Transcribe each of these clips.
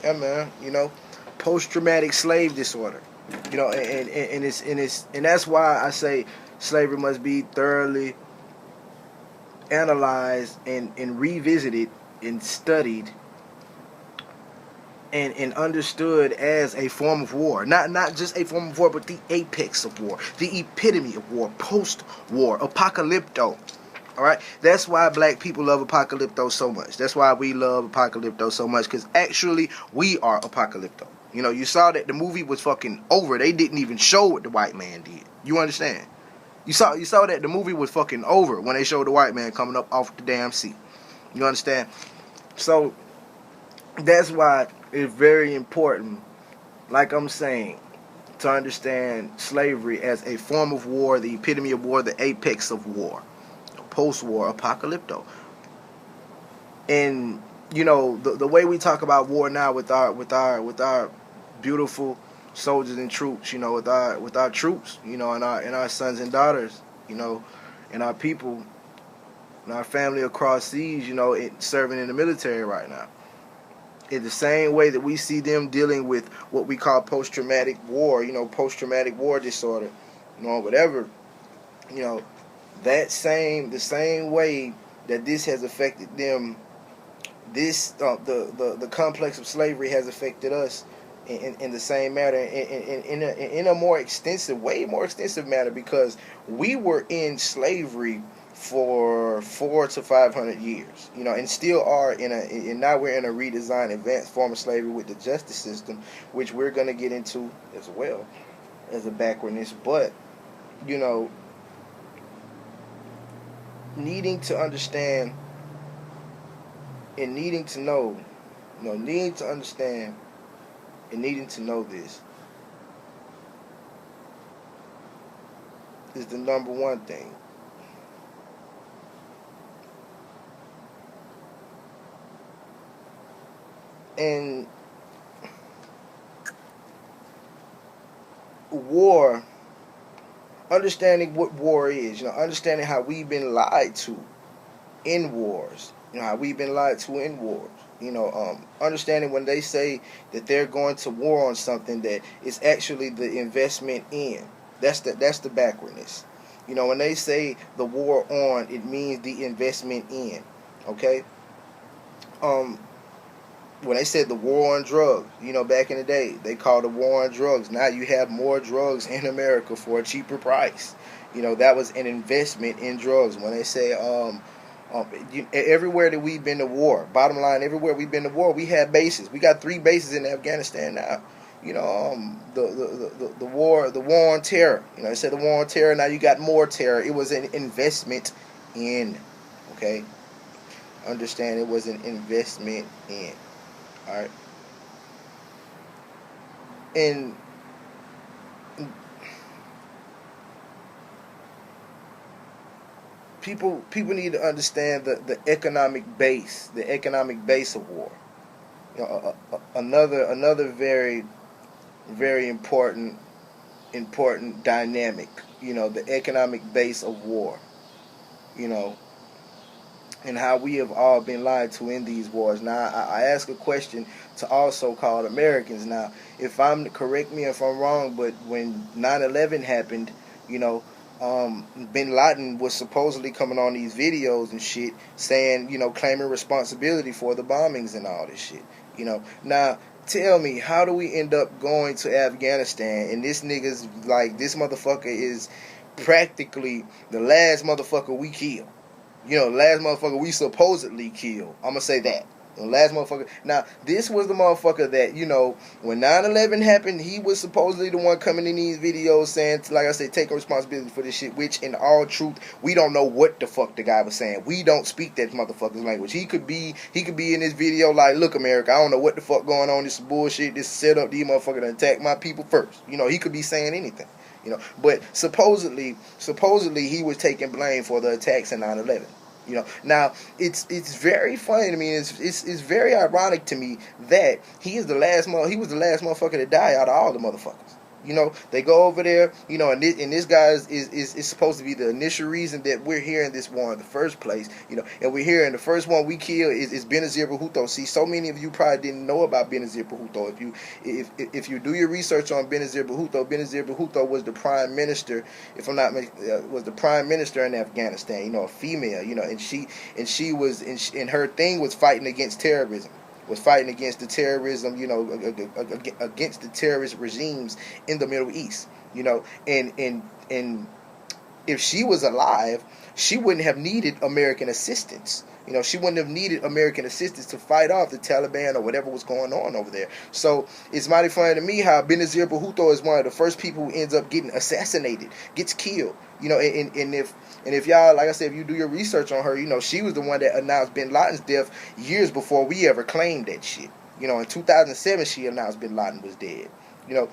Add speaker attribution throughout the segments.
Speaker 1: Yeah, man. Post-traumatic slave disorder. And that's why I say slavery must be thoroughly analyzed and revisited and studied and understood as a form of war. Not just a form of war, but the apex of war, the epitome of war, post-war, apocalypto. All right, that's why black people love apocalypto so much. That's why we love apocalypto so much, because actually we are apocalypto. You saw that the movie was fucking over. They didn't even show what the white man did. You understand? You saw that the movie was fucking over when they showed the white man coming up off the damn sea. You understand? So that's why it's very important, like I'm saying, to understand slavery as a form of war, the epitome of war, the apex of war, post-war apocalypto. And the way we talk about war now with our beautiful soldiers and troops, with our troops, and our sons and daughters, and our people and our family across seas, serving in the military right now. In the same way that we see them dealing with what we call post-traumatic war, post-traumatic war disorder, whatever, the same way that this has affected them, the complex of slavery has affected us in the same manner, in a more extensive, way more extensive manner, because we were in slavery for 400 to 500 years, and still are and now we're in a redesigned, advanced form of slavery with the justice system, which we're going to get into as well as a backwardness. But needing to understand and needing to know, needing to understand and needing to know this is the number one thing. And war, understanding what war is, understanding how we've been lied to in wars, how we've been lied to in wars, understanding when they say that they're going to war on something, that it's actually the investment in. That's the backwardness. When they say the war on, it means the investment in. Okay. When they said the war on drugs, back in the day, they called it war on drugs. Now you have more drugs in America for a cheaper price. That was an investment in drugs. When they say, everywhere that we've been to war, bottom line, everywhere we've been to war, we had bases. We got 3 bases in Afghanistan now. The war on terror. They said the war on terror. Now you got more terror. It was an investment in. Okay, understand, it was an investment in. All right. And people need to understand the economic base, of war. Another very, very important dynamic. The economic base of war. And how we have all been lied to in these wars. Now, I ask a question to all so-called Americans. Now, correct me if I'm wrong, but when 9/11 happened, Bin Laden was supposedly coming on these videos and shit, saying, claiming responsibility for the bombings and all this shit. Now, tell me, how do we end up going to Afghanistan and this motherfucker is practically the last motherfucker we killed? Last motherfucker we supposedly killed. I'm going to say that. The last motherfucker. Now, this was the motherfucker that, when 9/11 happened, he was supposedly the one coming in these videos saying, like I said, take responsibility for this shit, which in all truth, we don't know what the fuck the guy was saying. We don't speak that motherfucker's language. He could be in this video like, look, America, I don't know what the fuck going on. This is bullshit. This is set up. These motherfuckers to attack my people first. He could be saying anything. But supposedly he was taking blame for the attacks in 9/11. Now it's very funny to me. It's very ironic to me that he was the last motherfucker to die out of all the motherfuckers. You know, they go over there, you know, and this guy is supposed to be the initial reason that we're here in this war in the first place, you know, and we're here, and the first one we kill is Benazir Bhutto. See, so many of you probably didn't know about Benazir Bhutto. If you do your research on Benazir Bhutto was the prime minister, if I'm not was the prime minister in Afghanistan, you know, a female, you know, and she was, and her thing was fighting against terrorism, was fighting against the terrorism, you know, against the terrorist regimes in the Middle East, you know, and if she was alive, she wouldn't have needed American assistance. You know, she wouldn't have needed American assistance to fight off the Taliban or whatever was going on over there. So it's mighty funny to me how Benazir Bhutto is one of the first people who ends up getting assassinated, gets killed. You know, and if y'all, like I said, if you do your research on her, you know, she was the one that announced Bin Laden's death years before we ever claimed that shit. You know, in 2007, she announced Bin Laden was dead. You know,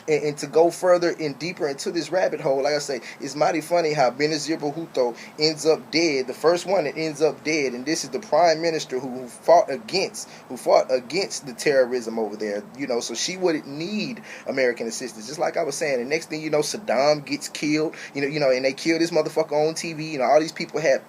Speaker 1: and to go further and deeper into this rabbit hole, like I say, it's mighty funny how Benazir Bhutto ends up dead, the first one that ends up dead, and this is the prime minister who fought against the terrorism over there, you know, so she wouldn't need American assistance. Just like I was saying, the next thing you know, Saddam gets killed, you know, and they kill this motherfucker on TV. You know, all these people had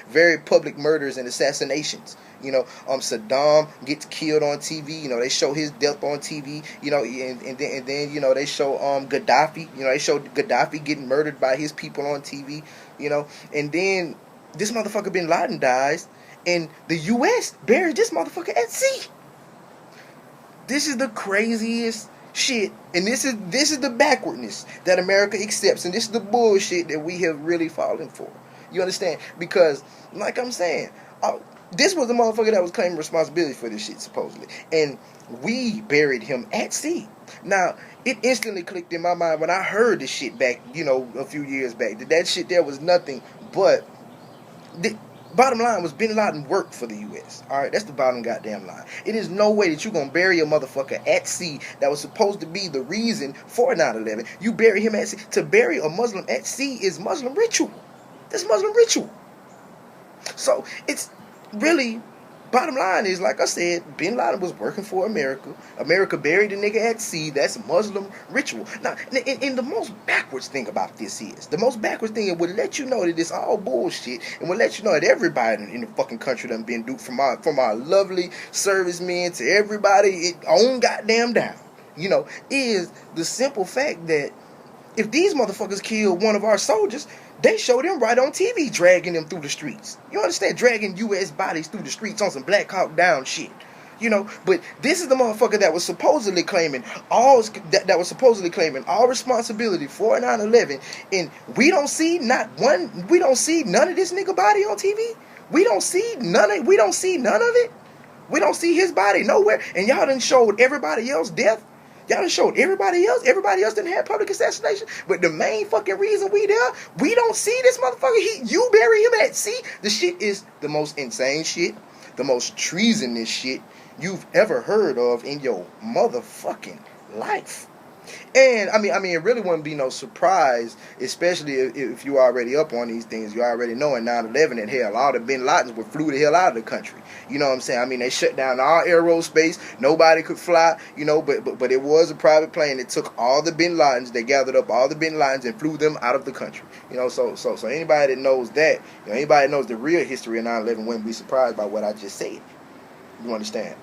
Speaker 1: very public murders and assassinations. You know, Saddam gets killed on TV. You know, they show his death on TV. You know, and then you know, they show Gaddafi. You know, they show Gaddafi getting murdered by his people on TV. You know, and then this motherfucker Bin Laden dies, and the U.S. buries this motherfucker at sea. This is the craziest shit, and this is the backwardness that America accepts, and this is the bullshit that we have really fallen for. You understand? Because, like I'm saying, this was the motherfucker that was claiming responsibility for this shit, supposedly. And we buried him at sea. Now, it instantly clicked in my mind when I heard this shit back, you know, a few years back, that shit there was nothing but... The bottom line was Bin Laden worked for the U.S. Alright, that's the bottom goddamn line. It is no way that you're going to bury a motherfucker at sea that was supposed to be the reason for 9/11. You bury him at sea. To bury a Muslim at sea is Muslim ritual. That's Muslim ritual. So, it's... really, bottom line is, like I said, Bin Laden was working for America. America buried the nigga at sea. That's Muslim ritual. Now, and the most backwards thing about this is, the most backwards thing, it would let you know that it's all bullshit, and would let you know that everybody in the fucking country done been duped, from our lovely servicemen to everybody on goddamn down, you know, is the simple fact that if these motherfuckers killed one of our soldiers, they showed them right on TV dragging them through the streets. You understand? Dragging U.S. bodies through the streets on some Black Hawk Down shit. You know, but this is the motherfucker that was supposedly claiming all responsibility for 9/11, and we don't see none of this nigga body on TV. We don't see none of it. We don't see his body nowhere, and y'all done showed everybody else death. Y'all done showed everybody else. Everybody else didn't have public assassination. But the main fucking reason we there, we don't see this motherfucker. You bury him at sea. The shit is the most insane shit, the most treasonous shit you've ever heard of in your motherfucking life. And I mean, it really wouldn't be no surprise, especially if you already up on these things. You already know in 9/11 that hell, all the Bin Ladens were flew the hell out of the country. You know what I'm saying? I mean, they shut down all aerospace. Nobody could fly. You know, but it was a private plane that took all the Bin Ladens. They gathered up all the Bin Ladens and flew them out of the country. You know, so anybody that knows that, you know, anybody that knows the real history of 9/11 wouldn't be surprised by what I just said. You understand?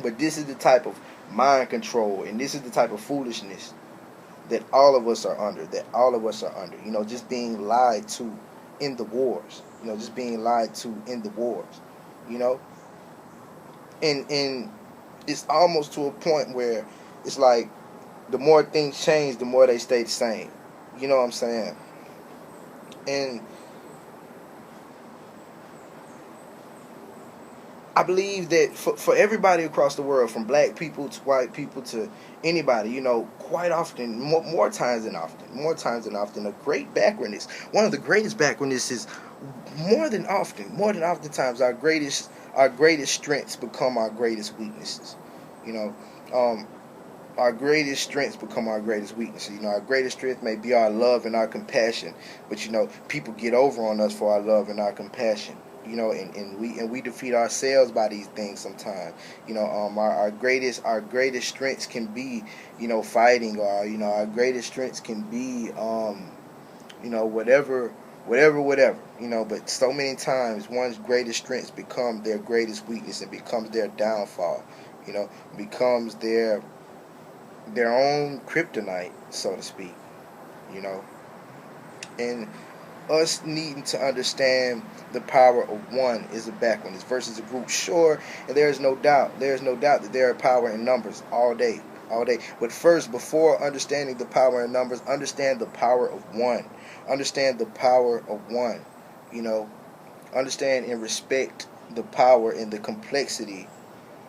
Speaker 1: But this is the type of mind control, and this is the type of foolishness that all of us are under, you know, just being lied to in the wars, you know, you know, and it's almost to a point where it's like the more things change, the more they stay the same, you know what I'm saying? And I believe that for everybody across the world, from black people to white people to anybody, you know, quite often, more times than often, a great backwardness. One of the greatest backwardness is more than oftentimes our greatest strengths become our greatest weaknesses. You know, our greatest strengths become our greatest weaknesses. You know, our greatest strength may be our love and our compassion, but you know, people get over on us for our love and our compassion. And we defeat ourselves by these things sometimes. Our greatest strengths can be, fighting, or our greatest strengths can be, whatever. But so many times one's greatest strengths become their greatest weakness, and becomes their downfall. Becomes their own kryptonite, so to speak. You know, and us needing to understand the power of one is a backwardness versus a group. Sure, and there's no doubt that there are power in numbers all day. But first, before understanding the power in numbers, understand the power of one. Understand the power of one. Understand and respect the power and the complexity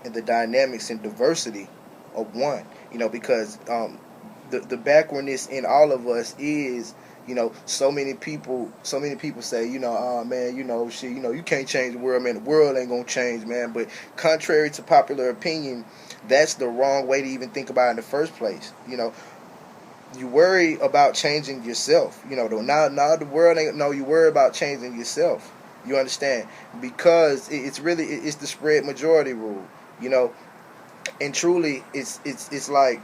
Speaker 1: and the dynamics and diversity of one. Because the backwardness in all of us is, so many people say, oh man, shit, you can't change the world, man. The world ain't gonna change, man. But contrary to popular opinion, that's the wrong way to even think about it in the first place. You worry about changing yourself. Now the world ain't. No, you worry about changing yourself. You understand? Because it's the spread majority rule. And truly, it's like,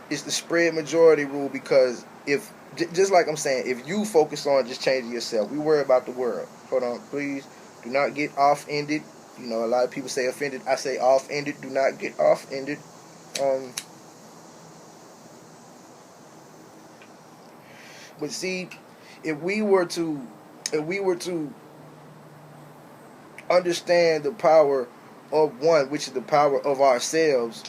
Speaker 1: it's the spread majority rule. Because if, just like I'm saying, if you focus on just changing yourself, we worry about the world. Hold on, please. Do not get off-ended. A lot of people say offended. I say off-ended. Do not get off-ended. But see, if we were to understand the power of one, which is the power of ourselves,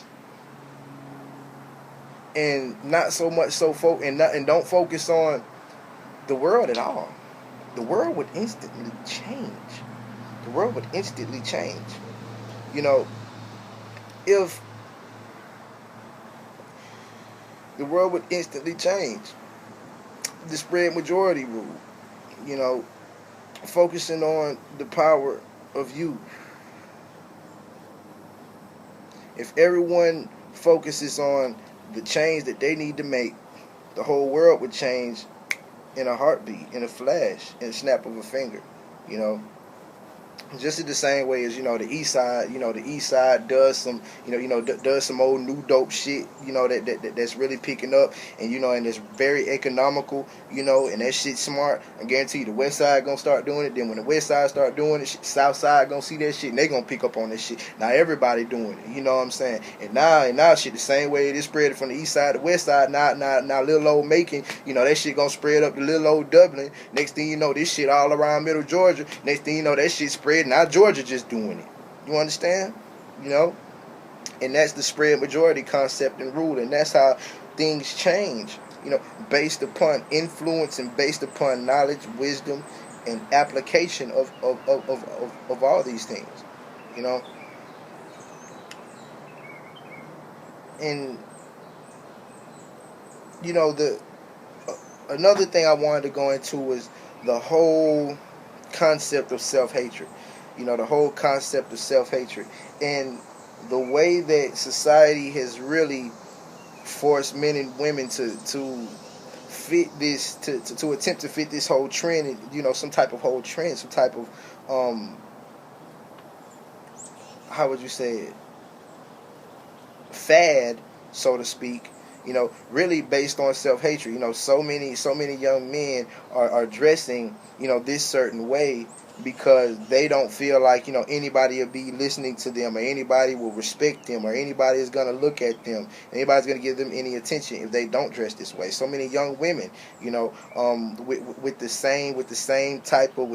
Speaker 1: and not so much and don't focus on the world at all, the world would instantly change. The world would instantly change. If the world would instantly change. The spread majority rule, focusing on the power of you. If everyone focuses on the change that they need to make, the whole world would change in a heartbeat, in a flash, in a snap of a finger. Just in the same way as the East Side, the East Side does some, does some old new dope shit, that's really picking up, and it's very economical, and that shit's smart. I guarantee you, the West Side gonna start doing it. Then when the West Side start doing it, South Side gonna see that shit, and they gonna pick up on that shit. Now everybody doing it, you know what I'm saying? And now shit the same way it is spread from the East Side to West Side. Now little old Macon, that shit gonna spread up to little old Dublin. Next thing you know, this shit all around Middle Georgia. Next thing you know, that shit spread. Now Georgia just doing it. You understand? And that's the spread majority concept and rule, and that's how things change. Based upon influence and based upon knowledge, wisdom, and application of all these things. And the another thing I wanted to go into was the whole concept of self-hatred. The whole concept of self-hatred, and the way that society has really forced men and women to fit this, to attempt to fit this whole trend, some type of whole trend, some type of how would you say it, fad, so to speak. Really based on self-hatred. So many young men are dressing, this certain way because they don't feel like, anybody will be listening to them, or anybody will respect them, or anybody is going to look at them, anybody's going to give them any attention if they don't dress this way. So many young women, with the same type of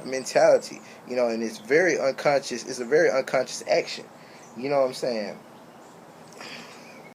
Speaker 1: mentality, and it's very unconscious. It's a very unconscious action. You know what I'm saying?